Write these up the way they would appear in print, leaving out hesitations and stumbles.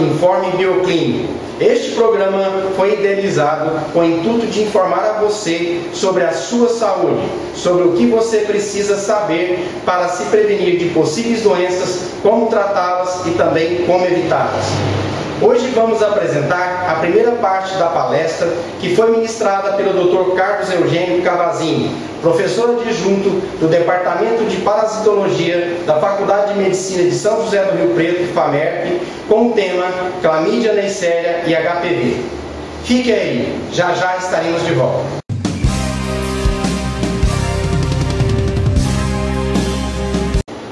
Informe Bioclínico. Este programa foi idealizado com o intuito de informar a você sobre a sua saúde, sobre o que você precisa saber para se prevenir de possíveis doenças, como tratá-las e também como evitá-las. Hoje vamos apresentar a primeira parte da palestra, que foi ministrada pelo Dr. Carlos Eugênio Cavazzini, professor adjunto do Departamento de Parasitologia da Faculdade de Medicina de São José do Rio Preto, FAMERP, com o tema Clamídia, Neisseria e HPV. Fique aí, já já estaremos de volta.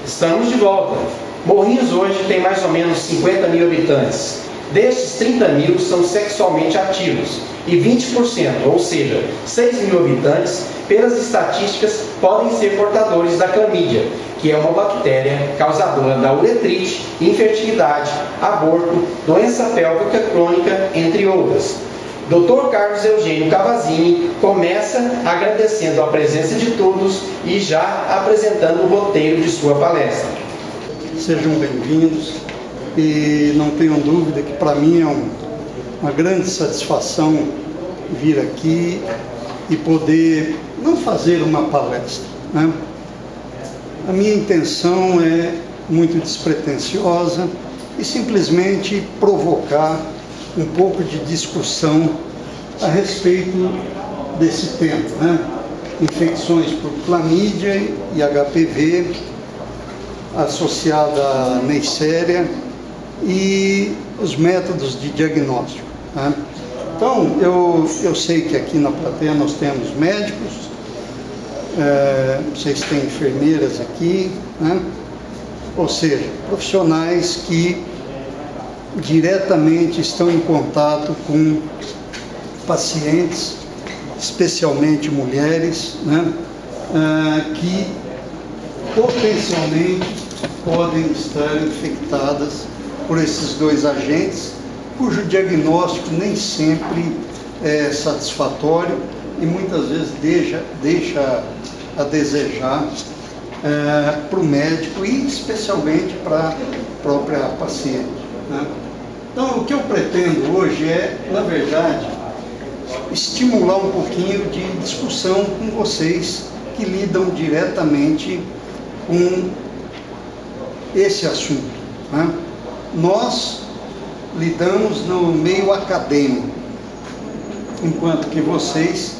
Estamos de volta. Morrinhos hoje tem mais ou menos 50 mil habitantes. Destes, 30 mil são sexualmente ativos e 20%, ou seja, 6 mil habitantes, pelas estatísticas, podem ser portadores da clamídia, que é uma bactéria causadora da uretrite, infertilidade, aborto, doença pélvica crônica, entre outras. Dr. Carlos Eugênio Cavazzini começa agradecendo a presença de todos e já apresentando o roteiro de sua palestra. Sejam bem-vindos e não tenham dúvida que para mim é uma grande satisfação vir aqui e poder não fazer uma palestra, né? A minha intenção é muito despretensiosa e simplesmente provocar um pouco de discussão a respeito desse tema, né? Infecções por clamídia e HPV associada à Neisseria e os métodos de diagnóstico, né? Então, eu sei que aqui na plateia nós temos médicos, vocês têm enfermeiras aqui, né? Ou seja, profissionais que diretamente estão em contato com pacientes, especialmente mulheres, né? Que potencialmente podem estar infectadas por esses dois agentes, cujo diagnóstico nem sempre é satisfatório e muitas vezes deixa a desejar para o médico e especialmente para a própria paciente, né? Então, o que eu pretendo hoje é, na verdade, estimular um pouquinho de discussão com vocês que lidam diretamente com esse assunto, né? Nós lidamos no meio acadêmico, enquanto que vocês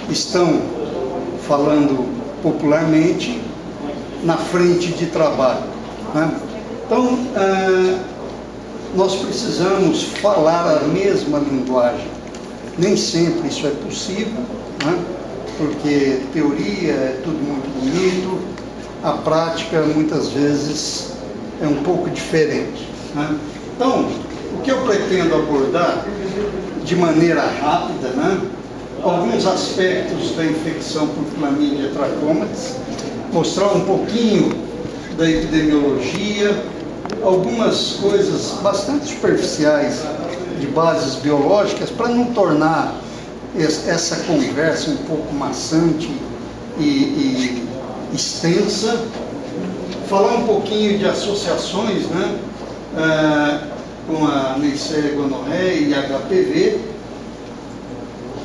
estão falando popularmente na frente de trabalho, né? Então, nós precisamos falar a mesma linguagem. Nem sempre isso é possível, né? Porque teoria é tudo muito bonito, a prática muitas vezes é um pouco diferente, né? Então, o que eu pretendo abordar de maneira rápida, né? Alguns aspectos da infecção por Chlamydia trachomatis, mostrar um pouquinho da epidemiologia, algumas coisas bastante superficiais de bases biológicas, para não tornar essa conversa um pouco maçante e extensa, falar um pouquinho de associações, né, com a Neisseria gonorreia e HPV,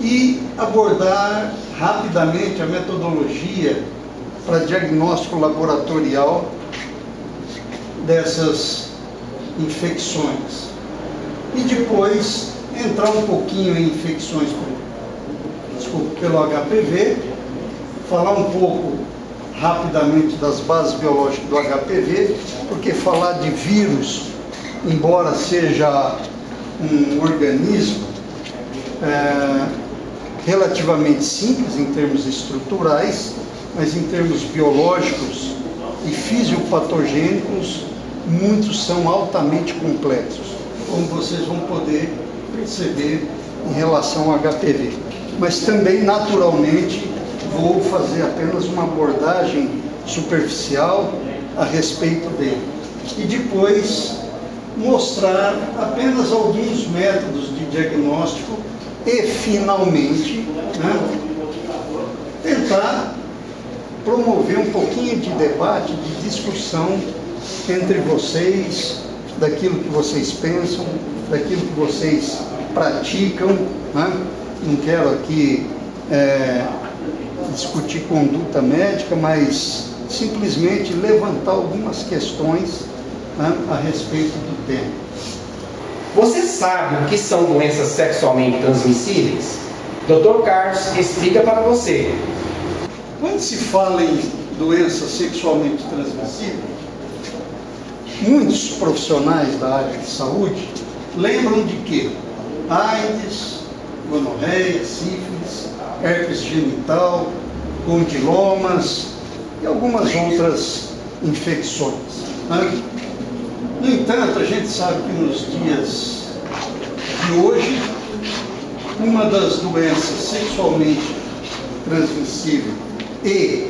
e abordar rapidamente a metodologia para diagnóstico laboratorial dessas infecções. E depois entrar um pouquinho em infecções pelo HPV, falar um pouco rapidamente das bases biológicas do HPV, porque falar de vírus, embora seja um organismo relativamente simples em termos estruturais, mas em termos biológicos e fisiopatogênicos, muitos são altamente complexos, como vocês vão poder perceber em relação ao HPV. Mas também, naturalmente, vou fazer apenas uma abordagem superficial a respeito dele. E depois mostrar apenas alguns métodos de diagnóstico e, finalmente, né, tentar promover um pouquinho de debate, de discussão entre vocês daquilo que vocês pensam, daquilo que vocês praticam, né? Não quero aqui discutir conduta médica, mas simplesmente levantar algumas questões, né, a respeito do tema. Você sabe o que são doenças sexualmente transmissíveis? Dr. Carlos explica para você. Quando se fala em doenças sexualmente transmissíveis, muitos profissionais da área de saúde lembram de quê? AIDS, gonorreia, sífilis, herpes genital, condilomas e algumas outras infecções, né? No entanto, a gente sabe que nos dias de hoje, uma das doenças sexualmente transmissível e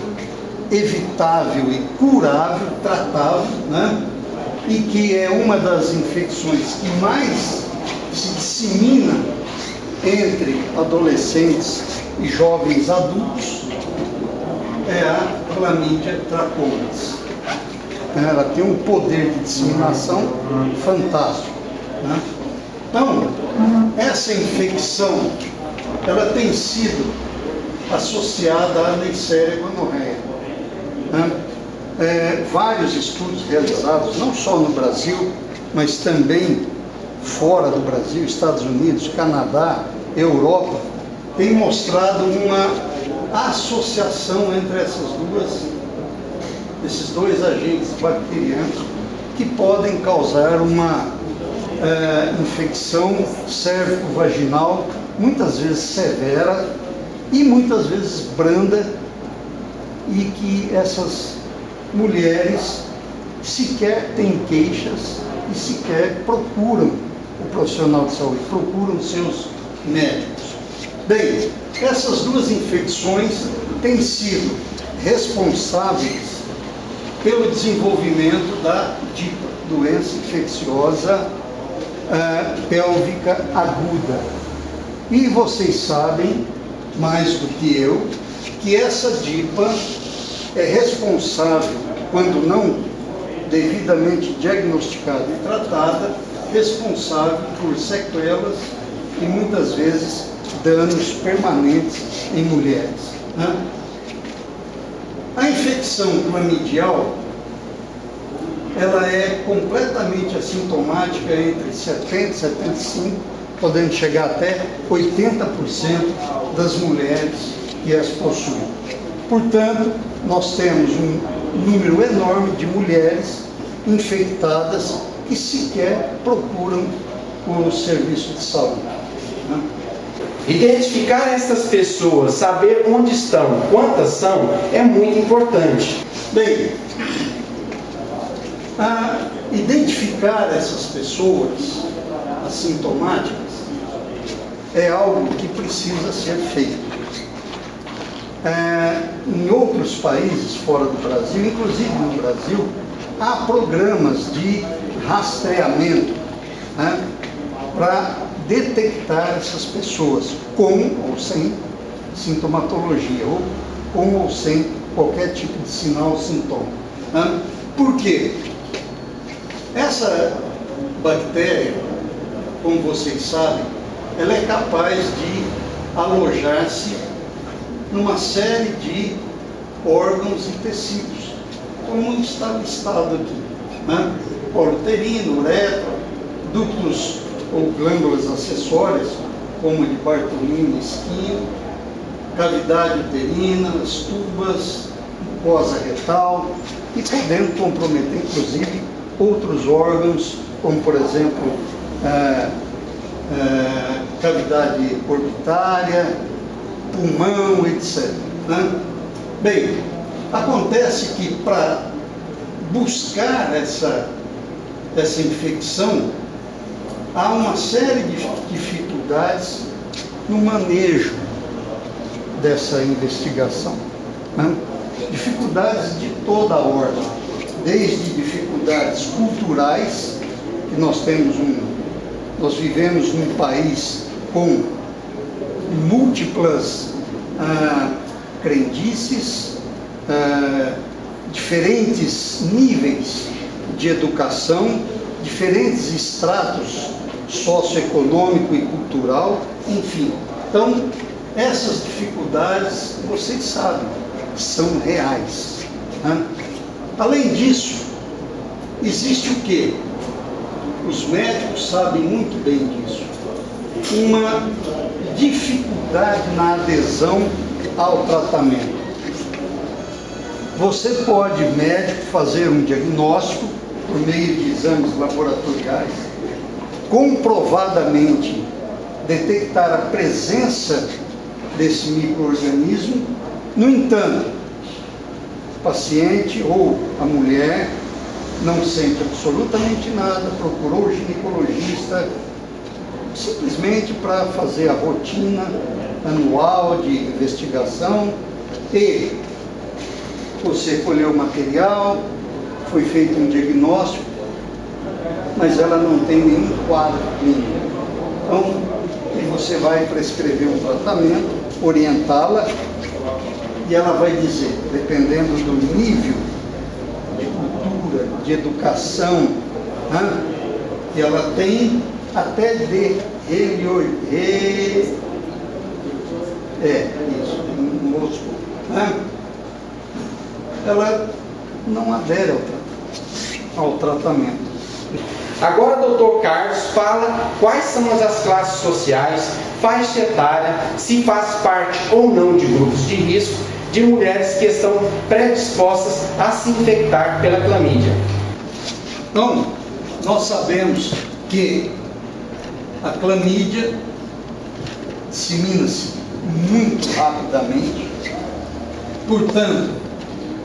evitável e curável, tratável, né? E que é uma das infecções que mais se dissemina entre adolescentes e jovens adultos, é a clamídia trachomatis. Ela tem um poder de disseminação fantástico, né? Então, essa infecção, ela tem sido associada à Neisseria gonorreia, né? Vários estudos realizados, não só no Brasil, mas também fora do Brasil, Estados Unidos, Canadá, Europa, têm mostrado uma associação entre esses dois agentes bacterianos que podem causar uma infecção cérvico-vaginal, muitas vezes severa e muitas vezes branda, e que essas mulheres sequer têm queixas e sequer procuram o profissional de saúde, procuram seus médicos. Bem, essas duas infecções têm sido responsáveis pelo desenvolvimento da DIPA, doença infecciosa pélvica aguda. E vocês sabem, mais do que eu, que essa DIPA é responsável, quando não devidamente diagnosticada e tratada, responsável por sequelas e muitas vezes danos permanentes em mulheres, né? A infecção clamidial, ela é completamente assintomática entre 70% e 75%, podendo chegar até 80% das mulheres que as possuem. Portanto, nós temos um número enorme de mulheres infectadas que sequer procuram o serviço de saúde, né? Identificar essas pessoas, saber onde estão, quantas são, é muito importante. Bem, identificar essas pessoas assintomáticas é algo que precisa ser feito. Em outros países fora do Brasil, inclusive no Brasil, há programas de rastreamento, né, para detectar essas pessoas com ou sem sintomatologia, ou com ou sem qualquer tipo de sinal ou sintoma, né? Por quê? Essa bactéria, como vocês sabem, ela é capaz de alojar-se numa série de órgãos e tecidos, como está listado aqui, né? Colo uterino, uretra, ductos ou glândulas acessórias, como de Bartolini e Esquino, cavidade uterina, as tubas, mucosa retal, e podendo comprometer, inclusive, outros órgãos, como, por exemplo, cavidade orbitária, pulmão, etc., né? Bem, acontece que para buscar essa infecção, há uma série de dificuldades no manejo dessa investigação, né? Dificuldades de toda a ordem, desde dificuldades culturais, que nós vivemos num país com múltiplas crendices, diferentes níveis de educação, diferentes estratos socioeconômico e cultural, enfim. Então, essas dificuldades, vocês sabem, são reais, né? Além disso, existe o quê? Os médicos sabem muito bem disso. Uma dificuldade na adesão ao tratamento. Você pode, médico, fazer um diagnóstico por meio de exames laboratoriais, comprovadamente detectar a presença desse micro-organismo. No entanto, o paciente ou a mulher não sente absolutamente nada, procurou o ginecologista simplesmente para fazer a rotina anual de investigação, e você colheu o material, foi feito um diagnóstico, mas ela não tem nenhum quadro clínico. Então, você vai prescrever um tratamento, orientá-la, e ela vai dizer, dependendo do nível de cultura, de educação, né, que ela tem, até de ela não adere ao tratamento. Agora, doutor Carlos, fala quais são as classes sociais, faixa etária, se faz parte ou não de grupos de risco de mulheres que estão predispostas a se infectar pela clamídia. Então, nós sabemos que a clamídia dissemina-se muito rapidamente, portanto,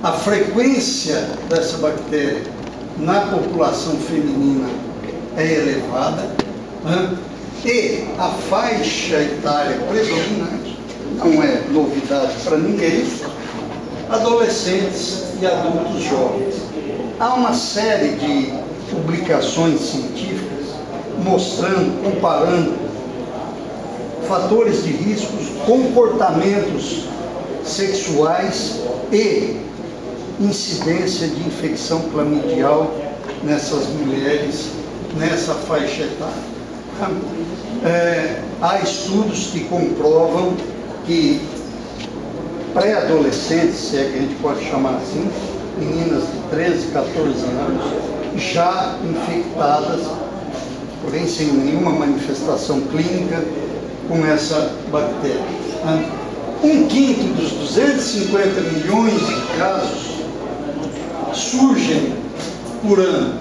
a frequência dessa bactéria na população feminina é elevada, né? E a faixa etária predominante, não é novidade para ninguém, adolescentes e adultos jovens. Há uma série de publicações científicas mostrando, comparando fatores de riscos, comportamentos sexuais e incidência de infecção clamidial nessas mulheres, nessa faixa etária. Há estudos que comprovam que pré-adolescentes, se é que a gente pode chamar assim, meninas de 13, 14 anos, já infectadas, porém sem nenhuma manifestação clínica, com essa bactéria. 1/5 dos 250 milhões de casos surgem por ano,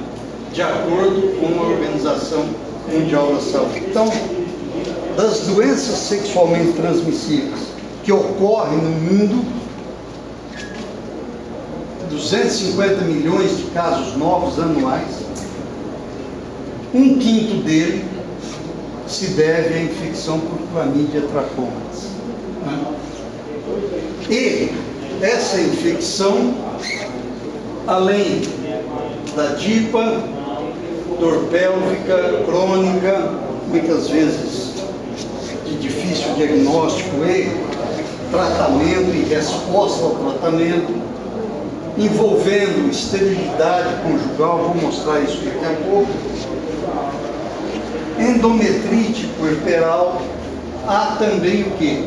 de acordo com a Organização Mundial da Saúde. Então, das doenças sexualmente transmissíveis que ocorrem no mundo, 250 milhões de casos novos anuais, 1/5 dele se deve à infecção por Chlamydia trachomatis. E essa infecção, além da DIPA, dor pélvica crônica, muitas vezes de difícil diagnóstico e tratamento e resposta ao tratamento, envolvendo esterilidade conjugal, vou mostrar isso daqui a pouco, endometrite puerperal. Há também o quê?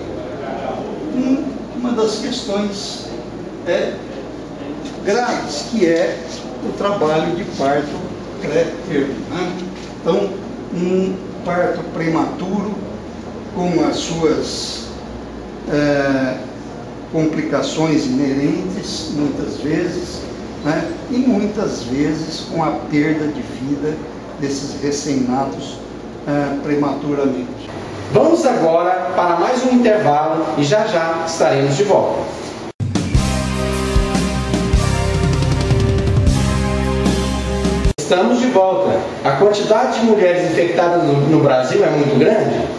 Uma das questões graves, que é o trabalho de parto pré-termo, né? Então, um parto prematuro, com as suas complicações inerentes, muitas vezes, né? E muitas vezes com a perda de vida desses recém-natos prematuramente. Vamos agora para mais um intervalo e já já estaremos de volta. Estamos de volta. A quantidade de mulheres infectadas no Brasil é muito grande?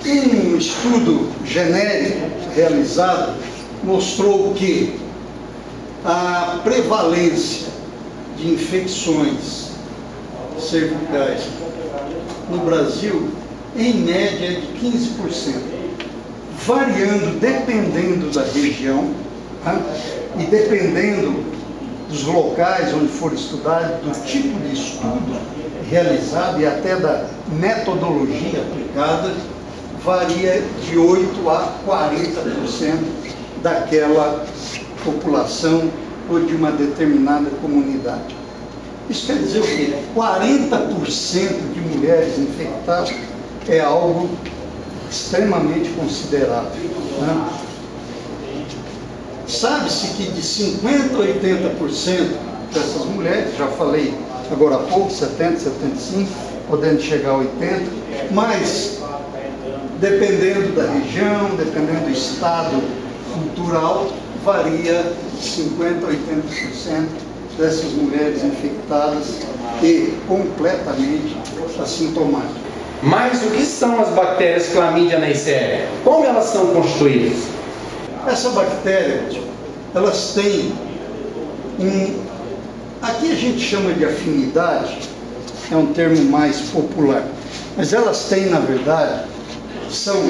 Um estudo genérico realizado mostrou que a prevalência de infecções cervicais no Brasil, em média, é de 15%, variando dependendo da região, e dependendo dos locais onde for estudado, do tipo de estudo realizado e até da metodologia aplicada, varia de 8% a 40% daquela população ou de uma determinada comunidade. Isso quer dizer o quê? 40% de mulheres infectadas é algo extremamente considerável, né? Sabe-se que de 50% a 80% dessas mulheres, já falei agora há pouco, 70%, 75%, podendo chegar a 80%, mas dependendo da região, dependendo do estado cultural, varia de 50% a 80% dessas mulheres infectadas e completamente assintomáticas. Mas o que são as bactérias Chlamydia neisseria? Como elas são constituídas? Essa bactéria, elas têm aqui a gente chama de afinidade, é um termo mais popular, mas elas têm, na verdade, são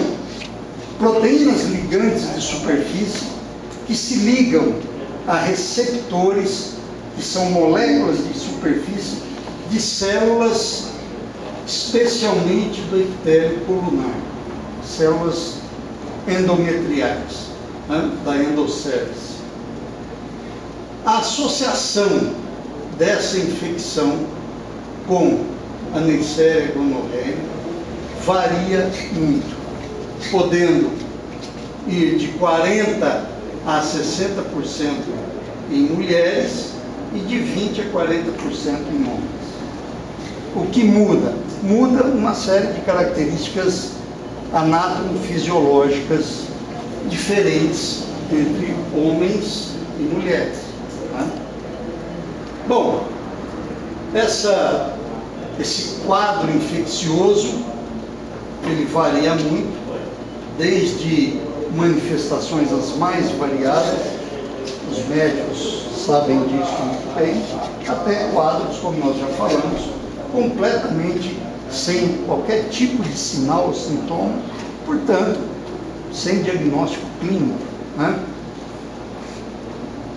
proteínas ligantes de superfície que se ligam a receptores, que são moléculas de superfície de células, especialmente do epitélio colunar, células endometriais, né, da endocélise. A associação dessa infecção com a Neisseria gonorreia varia muito, podendo ir de 40% a 60% em mulheres e de 20% a 40% em homens. O que muda? Muda uma série de características anatomofisiológicas diferentes entre homens e mulheres, né? Bom, esse quadro infeccioso, ele varia muito, desde manifestações as mais variadas, os médicos sabem disso muito bem, até quadros, como nós já falamos, completamente sem qualquer tipo de sinal ou sintoma, portanto, sem diagnóstico clínico, né?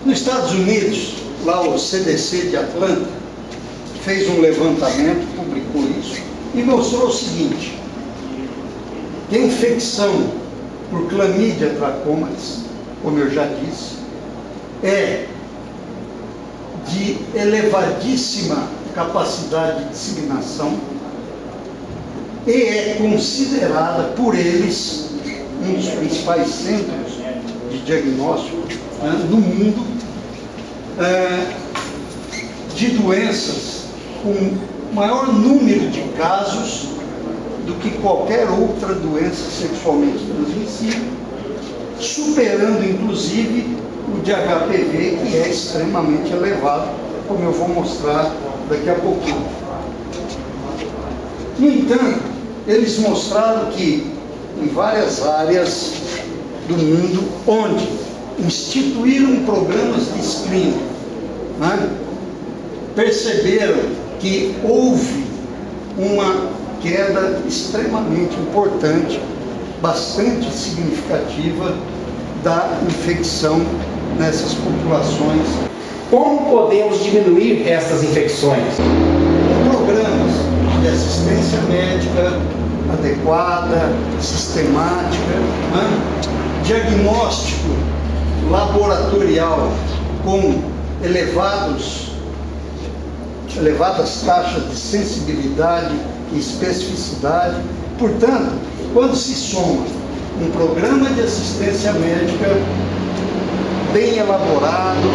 Nos Estados Unidos, lá o CDC de Atlanta fez um levantamento, publicou isso, e mostrou o seguinte, que a infecção por Chlamydia trachomatis, como eu já disse, é de elevadíssima capacidade de disseminação e é considerada por eles um dos principais centros de diagnóstico no mundo de doenças com maior número de casos do que qualquer outra doença sexualmente transmissível, superando inclusive o de HPV, que é extremamente elevado, como eu vou mostrar daqui a pouquinho. No entanto, eles mostraram que em várias áreas do mundo onde instituíram programas de screening, né, perceberam que houve uma queda extremamente importante, bastante significativa da infecção nessas populações. Como podemos diminuir essas infecções? Com programas de assistência médica adequada, sistemática, né? Diagnóstico laboratorial com elevadas taxas de sensibilidade e especificidade. Portanto, quando se soma um programa de assistência médica bem elaborado,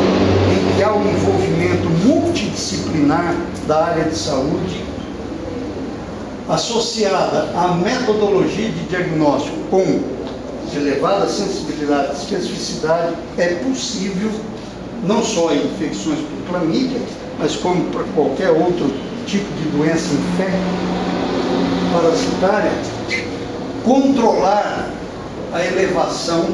em que há um envolvimento multidisciplinar da área de saúde, associada à metodologia de diagnóstico com elevada sensibilidade e especificidade, é possível, não só em infecções por clamídia, mas como para qualquer outro tipo de doença parasitária, controlar a elevação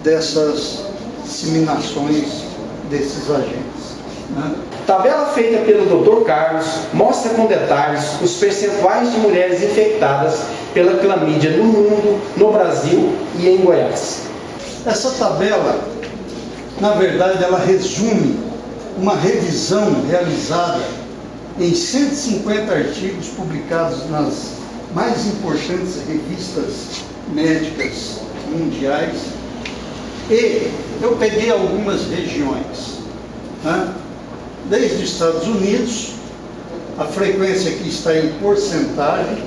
dessas disseminações desses agentes, né? Tabela feita pelo Dr. Carlos mostra com detalhes os percentuais de mulheres infectadas pela clamídia no mundo, no Brasil e em Goiás. Essa tabela, na verdade, ela resume uma revisão realizada em 150 artigos publicados nas mais importantes revistas médicas mundiais, e eu peguei algumas regiões, né? Desde os Estados Unidos, a frequência aqui está em porcentagem,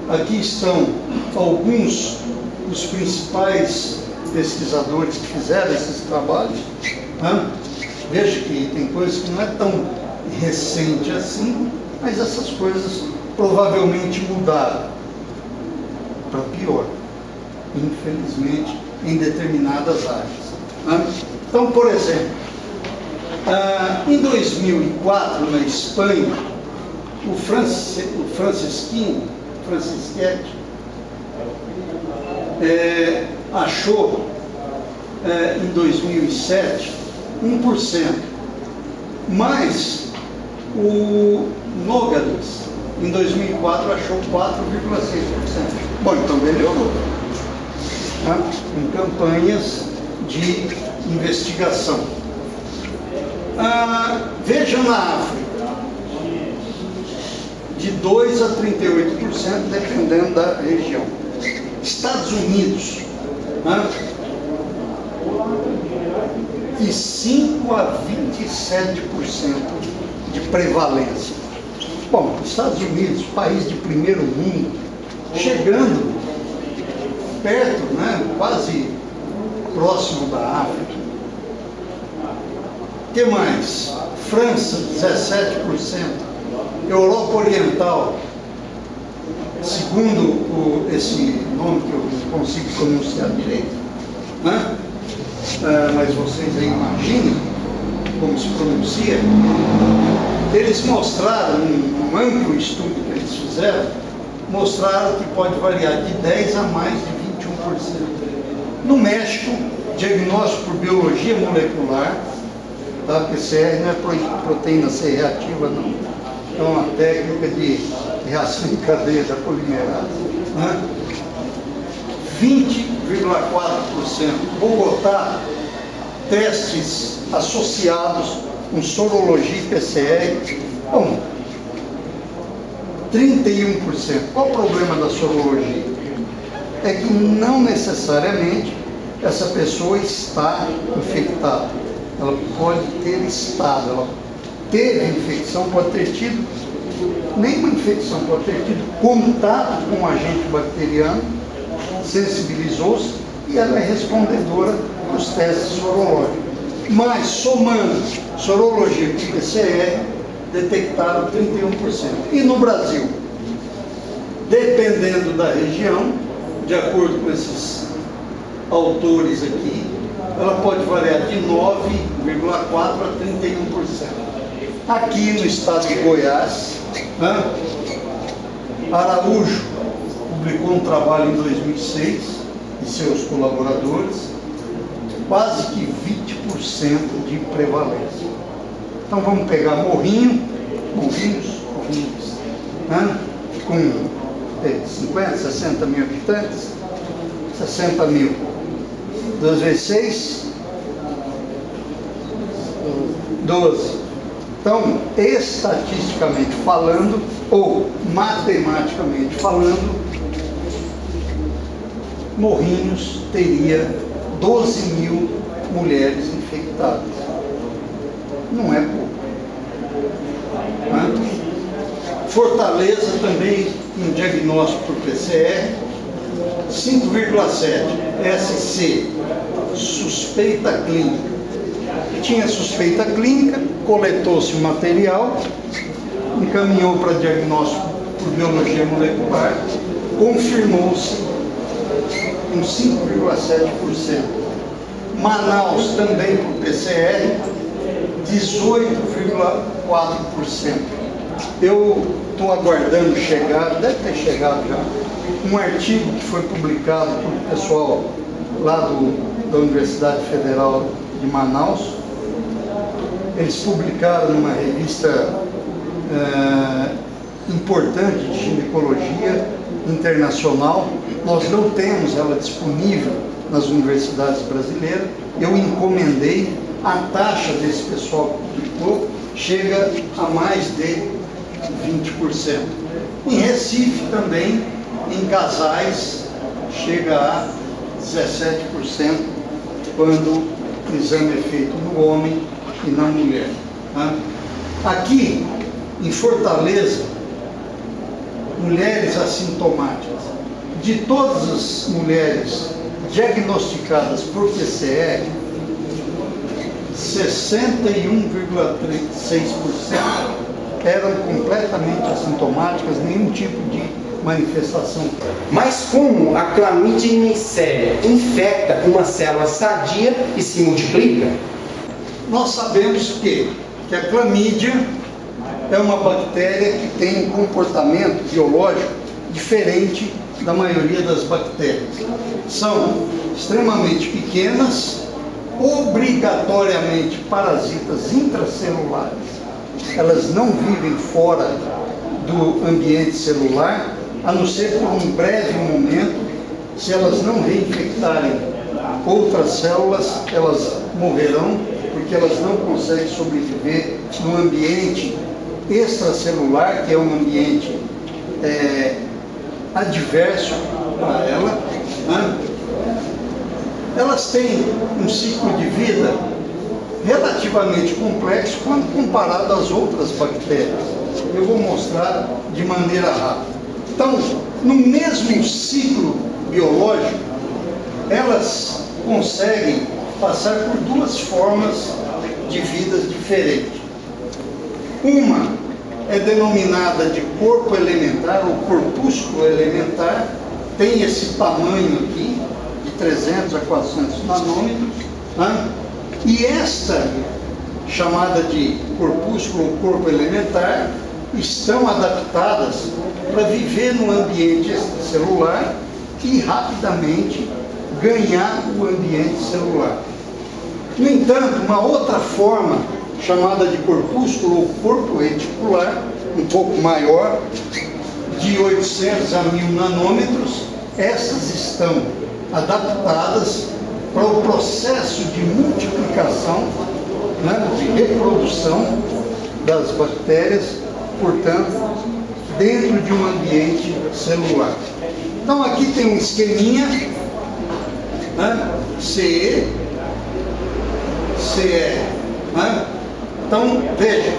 aqui estão alguns dos principais pesquisadores que fizeram esses trabalhos, né? Veja que tem coisas que não é tão recente assim, mas essas coisas provavelmente mudaram para pior, infelizmente, em determinadas áreas, né? Então, por exemplo, em 2004, na Espanha, o Franceschetti achou, em 2007, 1%, mas o Nogalis, em 2004, achou 4,6%. Bom, então melhorou, né? Em campanhas de investigação. Veja na África, de 2% a 38%, dependendo da região. Estados Unidos, né? De 5% a 27% de prevalência. Bom, Estados Unidos, país de primeiro mundo, chegando perto, né? Quase próximo da África. O que mais? França, 17%. Europa Oriental, segundo esse nome que eu não consigo pronunciar direito, né? Mas vocês aí imaginem como se pronuncia. Eles mostraram, um amplo estudo que eles fizeram, mostraram que pode variar de 10% a mais de 21%. No México, diagnóstico por biologia molecular, tá? PCR não é proteína C reativa, não. É uma técnica de reação em cadeia da polimerase, né? 20,4%. Bogotá, testes associados com sorologia e PCR. Bom, 31%. Qual o problema da sorologia? É que não necessariamente essa pessoa está infectada. Ela pode ter estado, ela teve infecção, pode ter tido, nenhuma infecção, pode ter tido contato com um agente bacteriano, sensibilizou-se e ela é respondedora dos testes sorológicos. Mas, somando sorologia e PCR, detectaram 31%. E no Brasil, dependendo da região, de acordo com esses autores aqui, ela pode variar de 9,4% a 31%. Aqui no estado de Goiás, né, Araújo publicou um trabalho em 2006 e seus colaboradores, quase que 20% de prevalência. Então vamos pegar Morrinhos, né, com 50, 60 mil habitantes, 60 mil, 2 vezes 6, 12. Então, estatisticamente falando, ou matematicamente falando, Morrinhos teria 12 mil mulheres infectadas. Não é pouco. Né? Fortaleza também, em diagnóstico por PCR, 5,7. SC, suspeita clínica. Tinha suspeita clínica, coletou-se o material, encaminhou para diagnóstico por biologia molecular, confirmou-se com 5,7%. Manaus também por PCR, 18,4%. Eu estou aguardando chegar, deve ter chegado já, um artigo que foi publicado por pessoal lá da Universidade Federal de Manaus. Eles publicaram numa revista importante de ginecologia internacional. Nós não temos ela disponível nas universidades brasileiras. Eu encomendei a taxa desse pessoal que publicou chega a mais de 20%. Em Recife também, em casais, chega a 17% quando o exame é feito no homem e na mulher. Aqui, em Fortaleza, mulheres assintomáticas, de todas as mulheres diagnosticadas por PCR, 61,6% eram completamente assintomáticas, nenhum tipo de manifestação. Mas como a clamídia inicéria infecta uma célula sadia e se multiplica? Nós sabemos que a clamídia é uma bactéria que tem um comportamento biológico diferente da maioria das bactérias. São extremamente pequenas, obrigatoriamente parasitas intracelulares. Elas não vivem fora do ambiente celular, a não ser por um breve momento. Se elas não reinfectarem outras células, elas morrerão, porque elas não conseguem sobreviver no ambiente extracelular, que é um ambiente adverso para ela. Elas têm um ciclo de vida relativamente complexo quando comparado às outras bactérias. Eu vou mostrar de maneira rápida. Então, no mesmo ciclo biológico, elas conseguem passar por duas formas de vidas diferentes. Uma é denominada de corpo elementar ou corpúsculo elementar, tem esse tamanho aqui, de 300 a 400 nanômetros, e esta, chamada de corpúsculo ou corpo elementar, estão adaptadas para viver no ambiente extracelular e rapidamente ganhar o ambiente celular. No entanto, uma outra forma, chamada de corpúsculo ou corpo reticular, um pouco maior, de 800 a 1000 nanômetros, essas estão adaptadas para o processo de multiplicação, de reprodução das bactérias, portanto, dentro de um ambiente celular. Então aqui tem um esqueminha, CE, CE. Então, veja,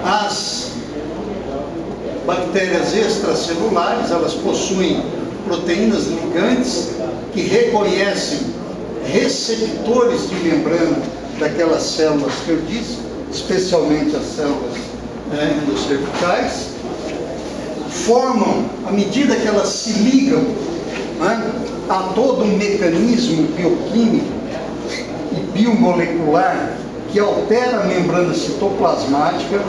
as bactérias extracelulares, elas possuem proteínas ligantes que reconhecem receptores de membrana daquelas células que eu disse, especialmente as células endocervicais, formam, à medida que elas se ligam a todo um mecanismo bioquímico e biomolecular que altera a membrana citoplasmática,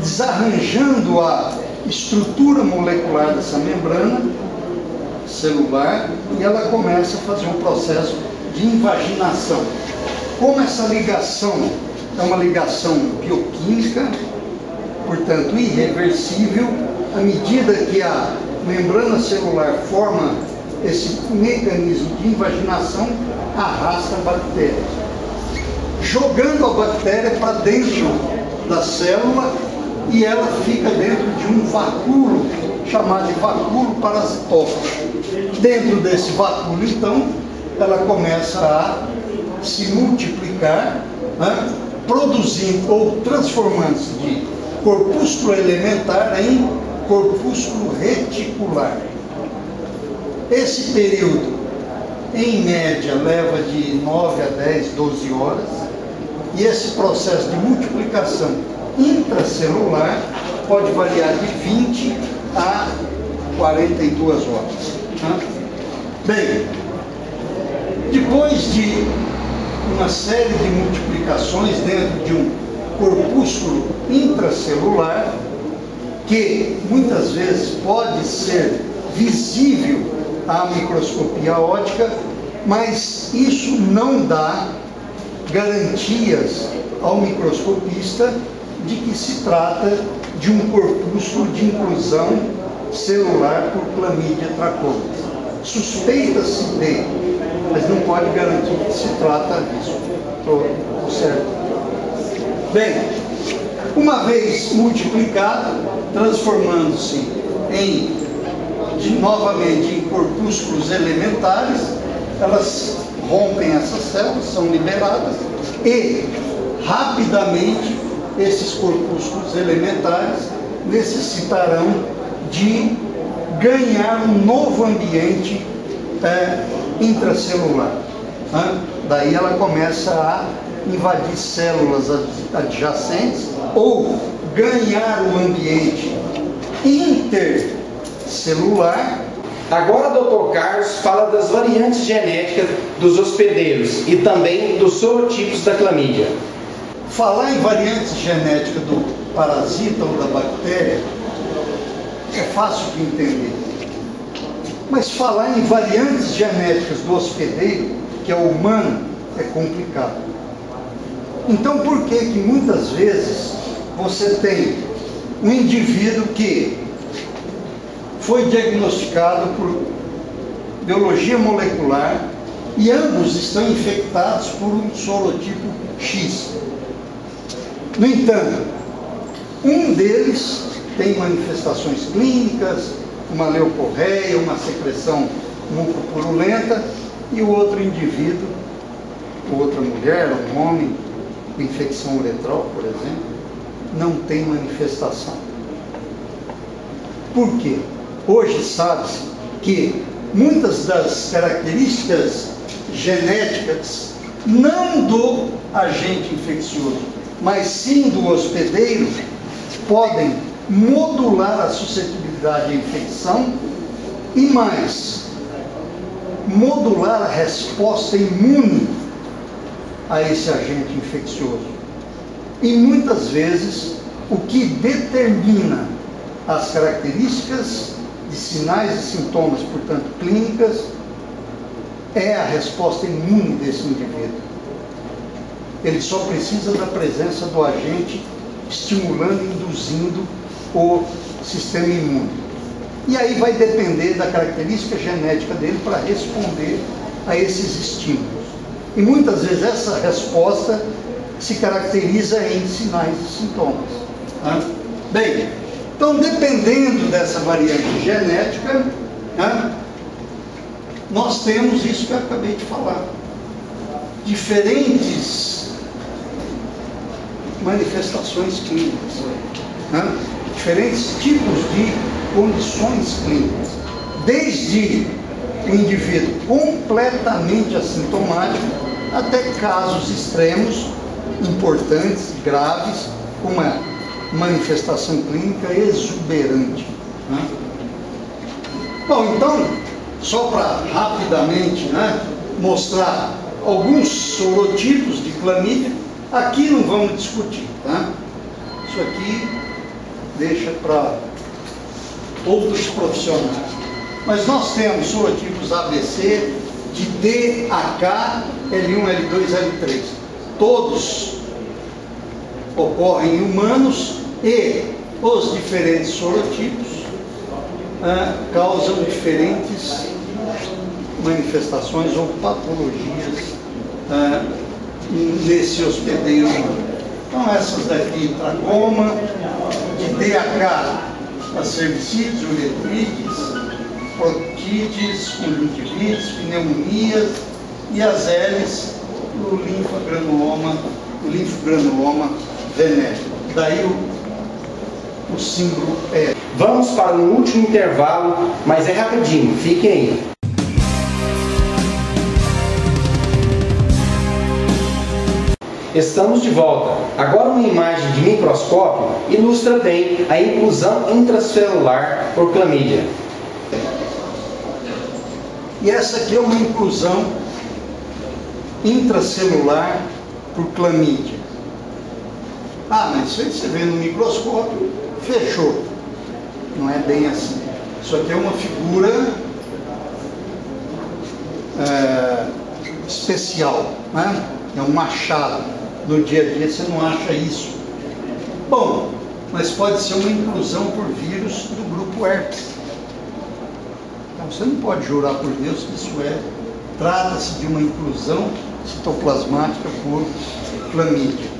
desarranjando a estrutura molecular dessa membrana celular, e ela começa a fazer um processo de invaginação. Como essa ligação é uma ligação bioquímica, portanto irreversível, à medida que a membrana celular forma esse mecanismo de invaginação, arrasta a bactéria, jogando a bactéria para dentro da célula, e ela fica dentro de um vacúolo, chamado de vacúolo parasitófago. Dentro desse vacúolo, então, ela começa a se multiplicar, produzindo ou transformando-se de corpúsculo elementar em corpúsculo reticular. Esse período, em média, leva de 9 a 10, 12 horas, e esse processo de multiplicação intracelular pode variar de 20 a 42 horas. Bem, depois de uma série de multiplicações dentro de um corpúsculo intracelular, que muitas vezes pode ser visível à microscopia óptica, mas isso não dá garantias ao microscopista de que se trata de um corpúsculo de inclusão celular por Chlamydia trachomatis. Suspeita-se de, mas não pode garantir que se trata disso. certo? Bem, uma vez multiplicado, transformando-se novamente em corpúsculos elementares, elas rompem essas células, são liberadas e rapidamente esses corpúsculos elementares necessitarão de ganhar um novo ambiente intracelular. Daí ela começa a invadir células adjacentes ou ganhar o ambiente intercelular. Agora, Dr. Carlos fala das variantes genéticas dos hospedeiros e também dos sorotipos da clamídia. Falar em variantes genéticas do parasita ou da bactéria é fácil de entender. Mas falar em variantes genéticas do hospedeiro, que é o humano, é complicado. Então, por que muitas vezes você tem um indivíduo que foi diagnosticado por biologia molecular e ambos estão infectados por um sorotipo X? No entanto, um deles tem manifestações clínicas, uma leucorreia, uma secreção mucopurulenta, e o outro indivíduo, outra mulher, um homem, com infecção uretral, por exemplo, não tem manifestação. Por quê? Hoje sabe-se que muitas das características genéticas, não do agente infeccioso, mas sim do hospedeiro, podem modular a suscetibilidade à infecção e mais, modular a resposta imune a esse agente infeccioso. E muitas vezes o que determina as características de sinais e sintomas, portanto clínicas, é a resposta imune desse indivíduo. Ele só precisa da presença do agente estimulando, induzindo o sistema imune. E aí vai depender da característica genética dele para responder a esses estímulos. E muitas vezes essa resposta se caracteriza em sinais e sintomas. Bem, então dependendo dessa variante genética, nós temos isso que eu acabei de falar. Diferentes manifestações clínicas, diferentes tipos de condições clínicas, desde o indivíduo completamente assintomático até casos extremos, importantes, graves, com uma manifestação clínica exuberante. Bom, então, só para rapidamente mostrar alguns sorotipos de clamídia, aqui não vamos discutir, Isso aqui deixa para outros profissionais. Mas nós temos sorotipos ABC de D a K, L1, L2, L3. Todos ocorrem em humanos e os diferentes sorotipos causam diferentes manifestações ou patologias nesse hospedeiro. Então essas daqui, tracoma, de D a K, as cervicites, uretrites, protites, conjuntivites, pneumonias, e as L's, o linfogranuloma venéreо. Daí o símbolo é. Vamos para um último intervalo, mas é rapidinho, fiquem aí. Estamos de volta. Agora uma imagem de microscópio ilustra bem a inclusão intracelular por clamídia. E essa aqui é uma inclusão intracelular por clamídia. Mas isso aí você vê no microscópio, fechou. Não é bem assim. Isso aqui é uma figura especial, É um machado. No dia a dia você não acha isso. Bom, mas pode ser uma inclusão por vírus do grupo herpes. Então você não pode jurar por Deus que isso trata-se de uma inclusão citoplasmática por clamídia.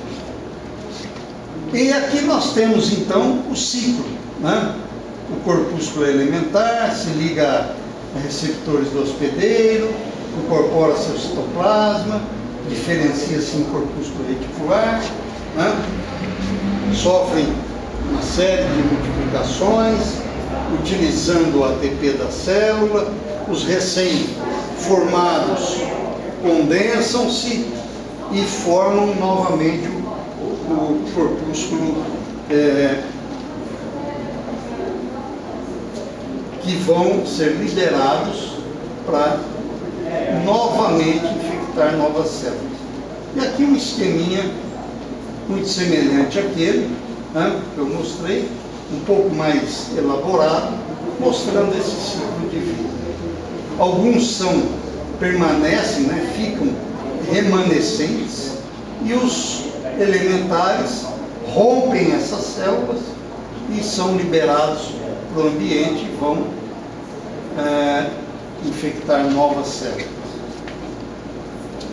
E aqui nós temos então o ciclo, né? O corpúsculo elementar se liga a receptores do hospedeiro, incorpora seu citoplasma, diferencia-se em corpúsculo reticular, né? Sofrem uma série de multiplicações, utilizando o ATP da célula. Os recém-formados condensam-se e formam novamente o corpúsculo que vão ser liberados para novamente infectar novas células. E aqui um esqueminha muito semelhante àquele, né, que eu mostrei, um pouco mais elaborado, mostrando esse ciclo de vida. Alguns permanecem, né, ficam remanescentes, e os elementares rompem essas células e são liberados para o ambiente e vão infectar novas células.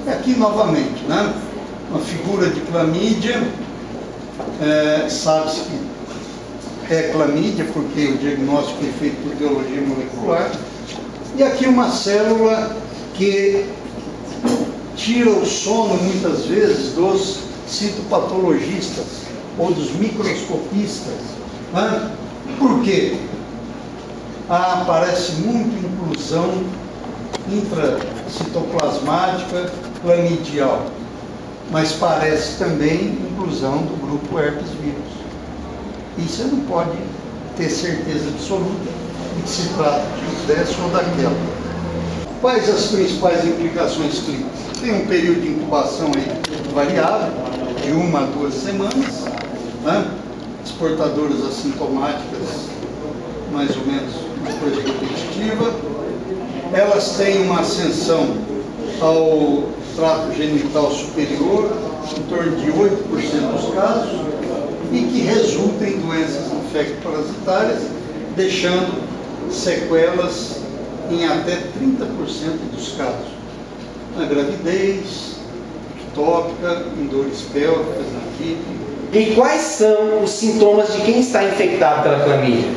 E aqui novamente, né, uma figura de clamídia, sabe-se que é clamídia porque o diagnóstico é feito por biologia molecular. E aqui uma célula que tira o sono muitas vezes dos citopatologistas ou dos microscopistas, né? Por quê? Aparece muito inclusão intracitoplasmática clamidial, mas parece também inclusão do grupo herpes vírus. E você não pode ter certeza absoluta de que se trata de dessa ou daquela. Quais as principais implicações clínicas? Tem um período de incubação aí variável, de 1 a 2 semanas, né? As portadoras assintomáticas, mais ou menos uma coisa repetitiva. Elas têm uma ascensão ao trato genital superior, em torno de 8% dos casos, e que resulta em doenças infecto-parasitárias, deixando sequelas em até 30% dos casos. Na gravidez, ectópica, em dores pélvicas, na gripe. E quais são os sintomas de quem está infectado pela clamídia?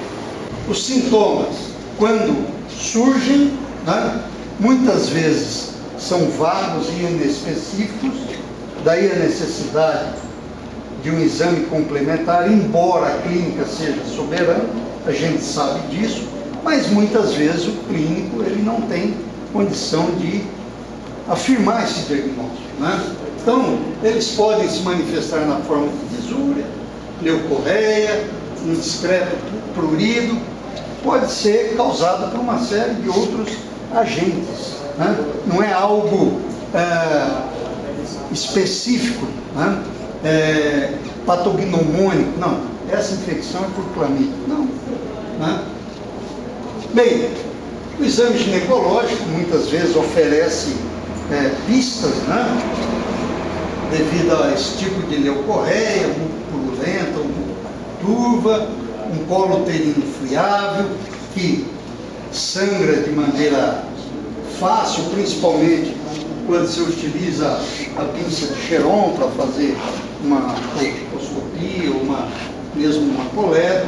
Os sintomas, quando surgem, né, muitas vezes são vagos e inespecíficos, daí a necessidade de um exame complementar, embora a clínica seja soberana, a gente sabe disso, mas muitas vezes o clínico ele não tem condição de afirmar esse diagnóstico, né? Então, eles podem se manifestar na forma de disúria, leucorreia, um discreto prurido, pode ser causado por uma série de outros agentes, né? Não é algo específico, né? Patognomônico, não. Essa infecção é por clamídia, não, né? Bem, o exame ginecológico muitas vezes oferece pistas, né? Devido a esse tipo de leucorreia, muito purulenta, muito turva, um colo uterino friável, que sangra de maneira fácil, principalmente quando se utiliza a pinça de Cheron para fazer uma colposcopia ou mesmo uma coleta,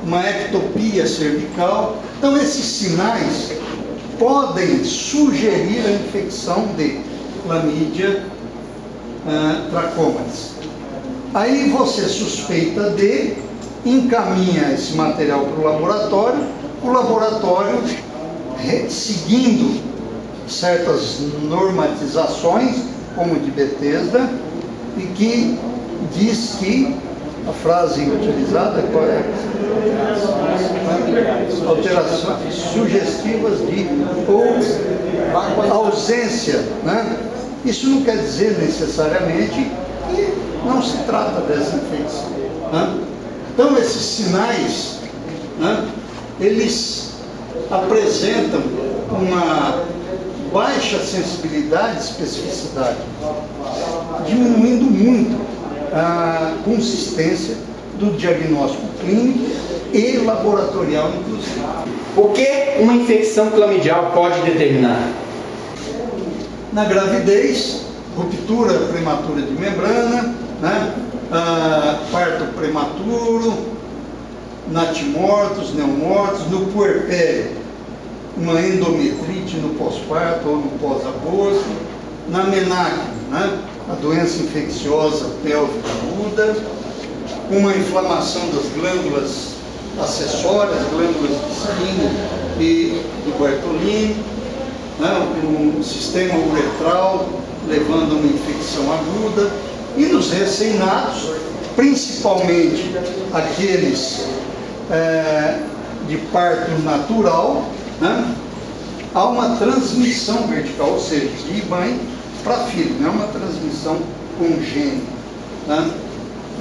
uma ectopia cervical. Então, esses sinais podem sugerir a infecção de clamídia trachomatis. Aí você suspeita encaminha esse material para o laboratório, seguindo certas normatizações, como de Bethesda, e que diz que a frase utilizada qual é? Alterações sugestivas ou ausência, né? Isso não quer dizer necessariamente que não se trata dessa infecção, né? Então, esses sinais, né, eles apresentam uma baixa sensibilidade e especificidade, diminuindo muito a consistência do diagnóstico clínico e laboratorial, inclusive. O que uma infecção clamidial pode determinar? Na gravidez, ruptura prematura de membrana, né? Parto prematuro, natimortos, neomortos, no puerpério, uma endometrite no pós-parto ou no pós-aborto, na menarque, né? A doença infecciosa pélvica aguda, uma inflamação das glândulas acessórias, glândulas de Skene e do Bartolini, né? Um sistema uretral levando a uma infecção aguda, e nos recém-natos, principalmente aqueles de parto natural, né? Há uma transmissão vertical, ou seja, de mãe para filho, não é uma transmissão congênita, né?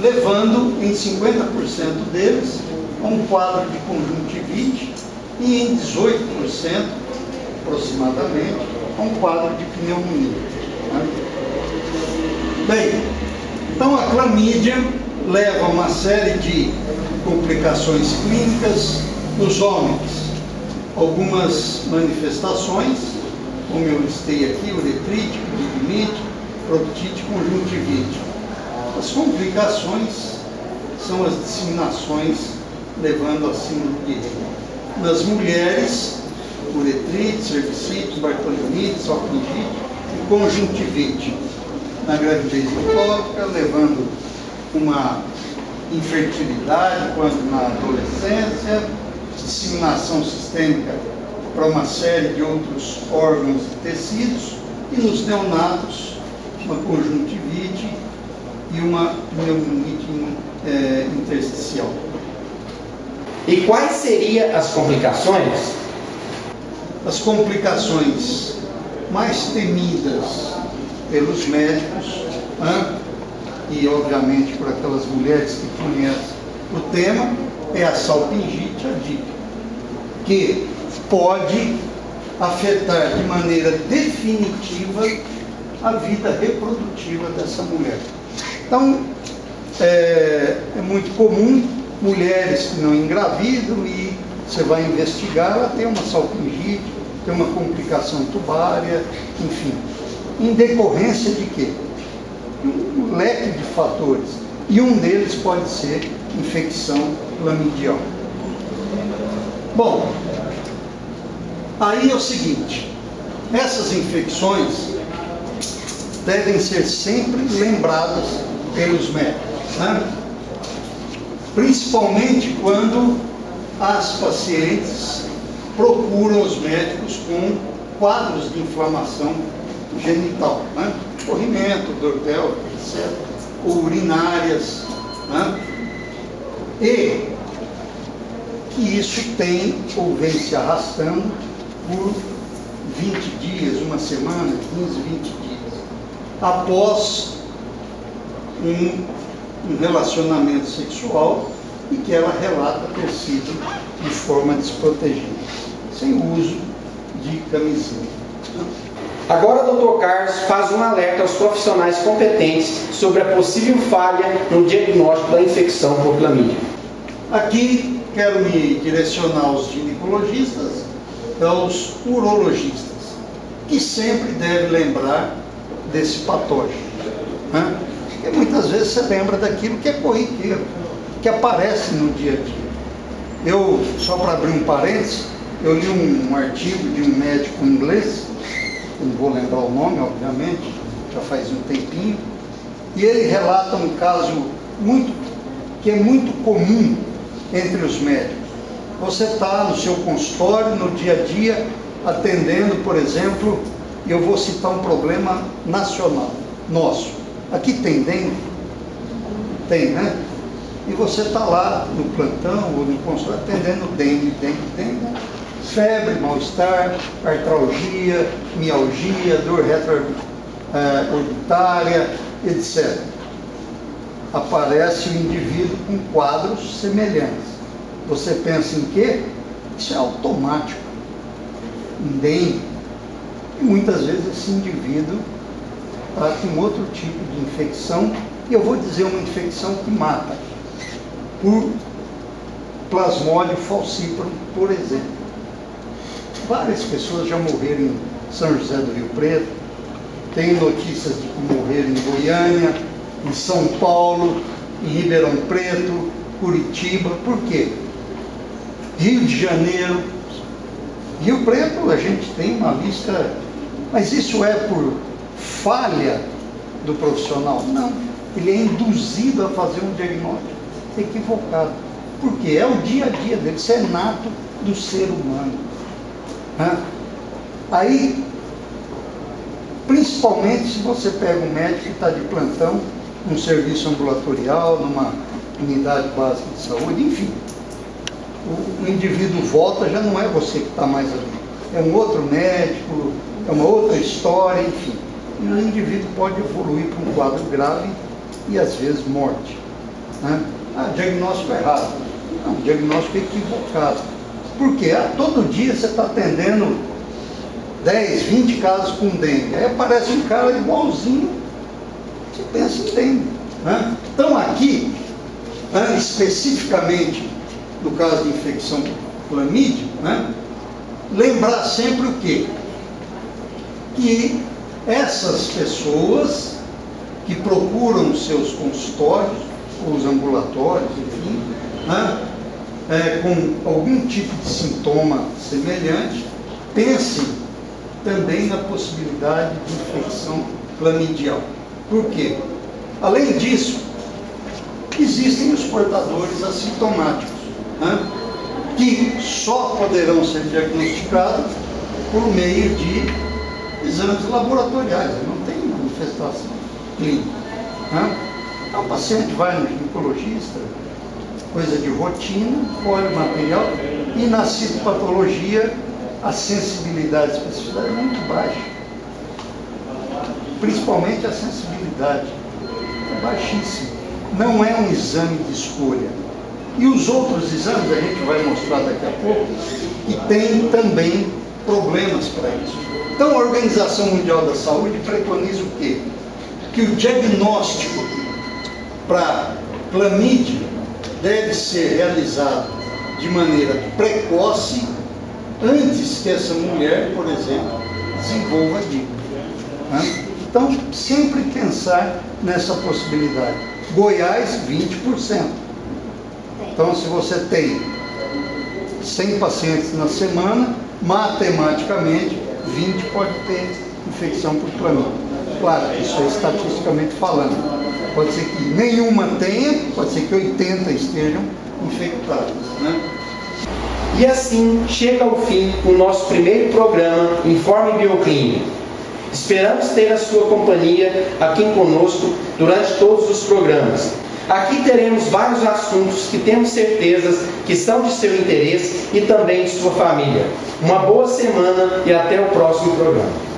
Levando em 50% deles a um quadro de conjuntivite e em 18% aproximadamente a um quadro de pneumonia, né? Bem, então a clamídia leva a uma série de complicações clínicas nos homens, algumas manifestações, como eu listei aqui, uretrite, peritonite, proctite, conjuntivite. As complicações são as disseminações levando a síndrome de Raynaud. Nas mulheres, uretrite, cervicite, bartolomite, salpingite e conjuntivite. Na gravidez ectópica, levando uma infertilidade quando na adolescência, disseminação sistêmica para uma série de outros órgãos e tecidos, e nos neonatos, uma conjuntivite e uma pneumonite intersticial. E quais seriam as complicações? As complicações mais temidas pelos médicos, né? E obviamente por aquelas mulheres que conhecem o tema, é a salpingite adípica, que pode afetar de maneira definitiva a vida reprodutiva dessa mulher. Então, é muito comum mulheres que não engravidam e você vai investigar, ela tem uma salpingite, tem uma complicação tubária, enfim. Em decorrência de quê? Um leque de fatores. E um deles pode ser infecção clamidial. Bom, aí é o seguinte, essas infecções devem ser sempre lembradas pelos médicos, né? Principalmente quando as pacientes procuram os médicos com quadros de inflamação genital, né? Corrimento, dor pélvica, etc., urinárias, né? E que isso tem ou vem se arrastando por 20 dias, uma semana, 15, 20 dias, após um relacionamento sexual e que ela relata ter sido de forma desprotegida, sem uso de camisinha. Agora, Dr. Carlos faz um alerta aos profissionais competentes sobre a possível falha no diagnóstico da infecção por clamídia. Aqui quero me direcionar aos ginecologistas e aos urologistas, que sempre devem lembrar desse patógeno, né? Porque muitas vezes você lembra daquilo que é corriqueiro, que aparece no dia a dia. Eu, só para abrir um parênteses, eu li um artigo de um médico inglês, não vou lembrar o nome, obviamente, já faz um tempinho, e ele relata um caso que é muito comum entre os médicos. Você está no seu consultório, no dia a dia, atendendo, por exemplo, eu vou citar um problema nacional, nosso. Aqui tem dengue? Tem, né? E você está lá no plantão ou no consultório atendendo dengue, febre, mal-estar, artralgia, mialgia, dor retroorbitária, etc. Aparece o indivíduo com quadros semelhantes. Você pensa em quê? Isso é automático. Em dengue. E muitas vezes esse indivíduo está com outro tipo de infecção, e eu vou dizer uma infecção que mata, por plasmódio falciparum, por exemplo. Várias pessoas já morreram em São José do Rio Preto, Tenho notícias de que morreram em Goiânia, em São Paulo, em Ribeirão Preto, Curitiba. Por quê? Rio de Janeiro. Rio Preto a gente tem uma lista, mas isso é por falha do profissional? Não. Ele é induzido a fazer um diagnóstico equivocado. Porque é o dia a dia dele, isso é nato do ser humano. Aí, principalmente se você pega um médico que está de plantão, num serviço ambulatorial, numa unidade básica de saúde, enfim. O indivíduo volta, já não é você que está mais ali. É um outro médico, é uma outra história, enfim. E o indivíduo pode evoluir para um quadro grave e às vezes morte. Diagnóstico errado. Não, diagnóstico equivocado. Por quê? Todo dia você está atendendo 10, 20 casos com dengue. Aí aparece um cara igualzinho, você pensa em dengue. Então aqui, especificamente no caso de infecção por clamídia, lembrar sempre o quê? Que essas pessoas que procuram seus consultórios, os ambulatórios, enfim, com algum tipo de sintoma semelhante, pensem também na possibilidade de infecção clamidial. Por quê? Além disso, existem os portadores assintomáticos, que só poderão ser diagnosticados por meio de exames laboratoriais, não tem manifestação clínica. Então o paciente vai no ginecologista, coisa de rotina, olha o material, e na citopatologia a sensibilidade e especificidade é muito baixa. Principalmente a sensibilidade é baixíssima. Não é um exame de escolha. E os outros exames, a gente vai mostrar daqui a pouco, e tem também problemas para isso. Então a Organização Mundial da Saúde preconiza o quê? Que o diagnóstico para clamídia deve ser realizado de maneira precoce, antes que essa mulher, por exemplo, desenvolva a díphtere. Então, sempre pensar nessa possibilidade. Goiás, 20%. Então, se você tem 100 pacientes na semana, matematicamente, 20 pode ter infecção por clamídia. Claro, isso é estatisticamente falando. Pode ser que nenhuma tenha, pode ser que 80 estejam infectadas, E assim chega ao fim o nosso primeiro programa Informe Bioclínico. Esperamos ter a sua companhia aqui conosco durante todos os programas. Aqui teremos vários assuntos que temos certeza que são de seu interesse e também de sua família. Uma boa semana e até o próximo programa.